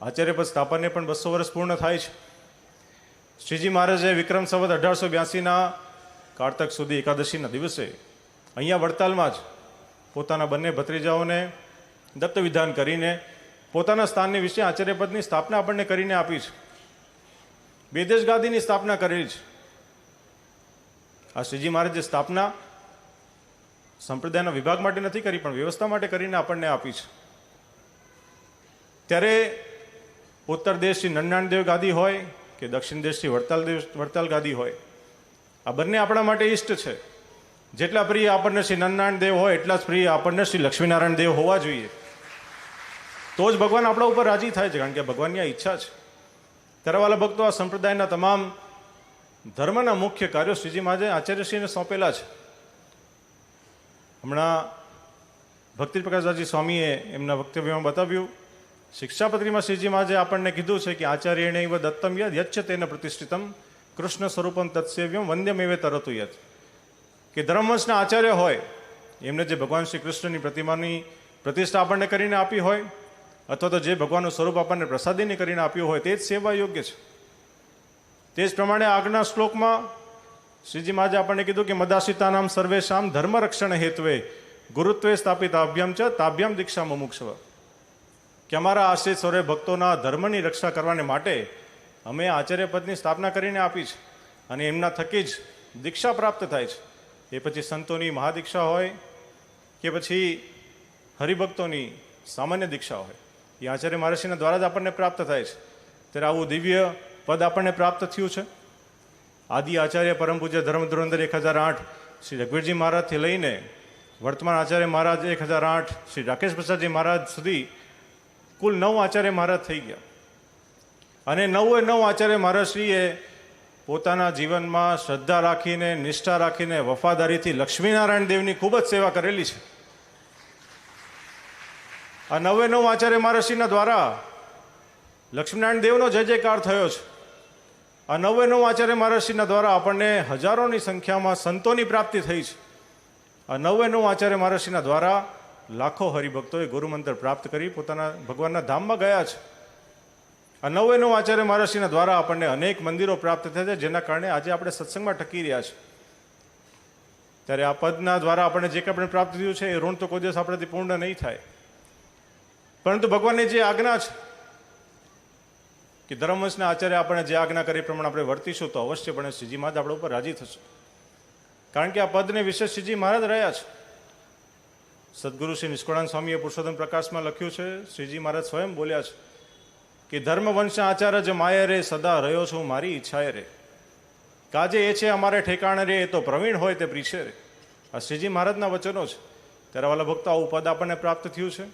આચાર્ય પદ સ્થાપનને પણ 200 વર્ષ પૂર્ણ થાય છે. શ્રીજી મહારાજે વિક્રમ સંવત 1882ના કારતક સુધી એકાદશીના દિવસે અહીંયા વડતાલમાં જ પોતાના બંને ભત્રીજાઓને દત્ત વિધાન કરીને પોતાના સ્થાનની વિશે આચાર્ય પદની સ્થાપના આપણને કરીને આપી છે. બેદેશ ગાદીની સ્થાપના કરેલી છે. આ શ્રીજી મહારાજે સ્થાપના સંપ્રદાયના વિભાગ માટે નથી કરી, પણ વ્યવસ્થા માટે કરીને આપણને આપી છે. ત્યારે ઉત્તર દેશથી નરનાણદેવ ગાદી હોય કે દક્ષિણ દેશથી વડતાલ ગાદી હોય, આ બંને આપણા માટે ઈષ્ટ છે. જેટલા પ્રિય આપણને શ્રી નરનારાયણ દેવ હોય એટલા જ પ્રિય આપણને શ્રી લક્ષ્મીનારાયણ દેવ હોવા જોઈએ. તો જ ભગવાન આપણા ઉપર રાજી થાય છે, કારણ કે ભગવાનની આ ઈચ્છા છે. ત્યારે વાલા ભક્તો, આ સંપ્રદાયના તમામ ધર્મના મુખ્ય કાર્યો શ્રીજી મહારાજે આચાર્યશ્રીને સોંપેલા છે. હમણાં ભક્તિ પ્રકાશદાસજી સ્વામીએ એમના વક્તવ્યમાં બતાવ્યું, શિક્ષાપત્રીમાં શ્રીજી મહારાજે આપણને કીધું છે કે આચાર્યણૈવ દત્તમ યદ યચ્છ તેન પ્રતિષ્ઠિતમ કૃષ્ણ સ્વરૂપમ તત્સેવ્યમ વંદ્યમેવે તરતુ યત. કે ધર્મવંશના આચાર્ય હોય એમને જે ભગવાન શ્રી કૃષ્ણની પ્રતિમાની પ્રતિષ્ઠા આપણને કરીને આપી હોય, અથવા તો જે ભગવાનનું સ્વરૂપ આપણને પ્રસાદીને કરીને આપ્યું હોય, તે જ સેવા યોગ્ય છે. તે જ પ્રમાણે આગના શ્લોકમાં શ્રીજી મહારાજે આપણને કીધું કે મદાશ્રિતાનામ સર્વેશામ ધર્મરક્ષણ હેત્વે ગુરુત્વે સ્થાપિતાભ્યામ ચ તાભ્યામ દીક્ષા મુમુક્ષવ. કે અમારા આશ્રિત સર્વે ભક્તોના ધર્મની રક્ષા કરવાને માટે અમે આચાર્ય પદની સ્થાપના કરીને આપી છે, અને એમના થકી જ દીક્ષા પ્રાપ્ત થાય છે. એ પછી સંતોની મહાદીક્ષા હોય કે પછી હરિભક્તોની સામાન્ય દીક્ષા હોય, એ આચાર્ય મહારાજના દ્વારા જ આપણને પ્રાપ્ત થાય છે. ત્યારે આવું દિવ્ય પદ આપણને પ્રાપ્ત થયું છે. આદિ આચાર્ય પરમ પૂજ્ય ધર્મ ધુરંધર 1008 શ્રી રઘુવીરજી મહારાજથી લઈને વર્તમાન આચાર્ય મહારાજ 1008 શ્રી રાકેશ પ્રસાદજી મહારાજ સુધી કુલ 9 આચાર્ય મહારાજ થઈ ગયા. અને 9 આચાર્ય મહારાજશ્રીએ પોતાના જીવનમાં શ્રદ્ધા રાખીને, નિષ્ઠા રાખીને, વફાદારીથી લક્ષ્મીનારાયણ દેવની ખૂબ જ સેવા કરેલી છે. આ 9 આચાર્ય મહારાજશ્રીના દ્વારા લક્ષ્મીનારાયણ દેવનો જય જયકાર થયો છે. આ 9 આચાર્ય મહારાજશ્રીના દ્વારા આપણને હજારોની સંખ્યામાં સંતોની પ્રાપ્તિ થઈ છે. આ 9 આચાર્ય મહારાજશ્રીના દ્વારા લાખો હરિભક્તોએ ગુરુમંત્ર પ્રાપ્ત કરી પોતાના ભગવાનના ધામમાં ગયા છે. આ 9 આચાર્ય મહારાજશ્રીના દ્વારા આપણને અનેક મંદિરો પ્રાપ્ત થયા છે, જેના કારણે આજે આપણે સત્સંગમાં ટકી રહ્યા છે. ત્યારે આ પદના દ્વારા આપણને જે કંઈ આપણે પ્રાપ્ત થયું છે એ ઋણ તો કોઈ દિવસ આપણાથી પૂર્ણ નહીં થાય. પરંતુ ભગવાનની જે આજ્ઞા છે કે ધર્મવંશના આચાર્ય આપણને જે આજ્ઞા કરી પ્રમાણે આપણે વર્તીશું તો અવશ્યપણે શ્રીજી મહારાજ આપણા ઉપર રાજી થશે. કારણ કે આ પદને વિશે શ્રીજી મહારાજ રહ્યા છે. સદગુરુ શ્રી નિષ્કળાનંદ સ્વામીએ પુરુષોત્તમ પ્રકાશમાં લખ્યું છે, શ્રીજી મહારાજ સ્વયં બોલ્યા છે કે ધર્મવંશના આચાર્ય જ માય રે સદા રહ્યો છું મારી ઈચ્છાએ રે. કાજે એ છે અમારે ઠેકાણે રે, એ તો પ્રવીણ હોય તે પ્રીછે રે. આ શ્રીજી મહારાજના વચનો છે. ત્યારે વાલા ભક્તો, આવું પદ આપણને પ્રાપ્ત થયું છે.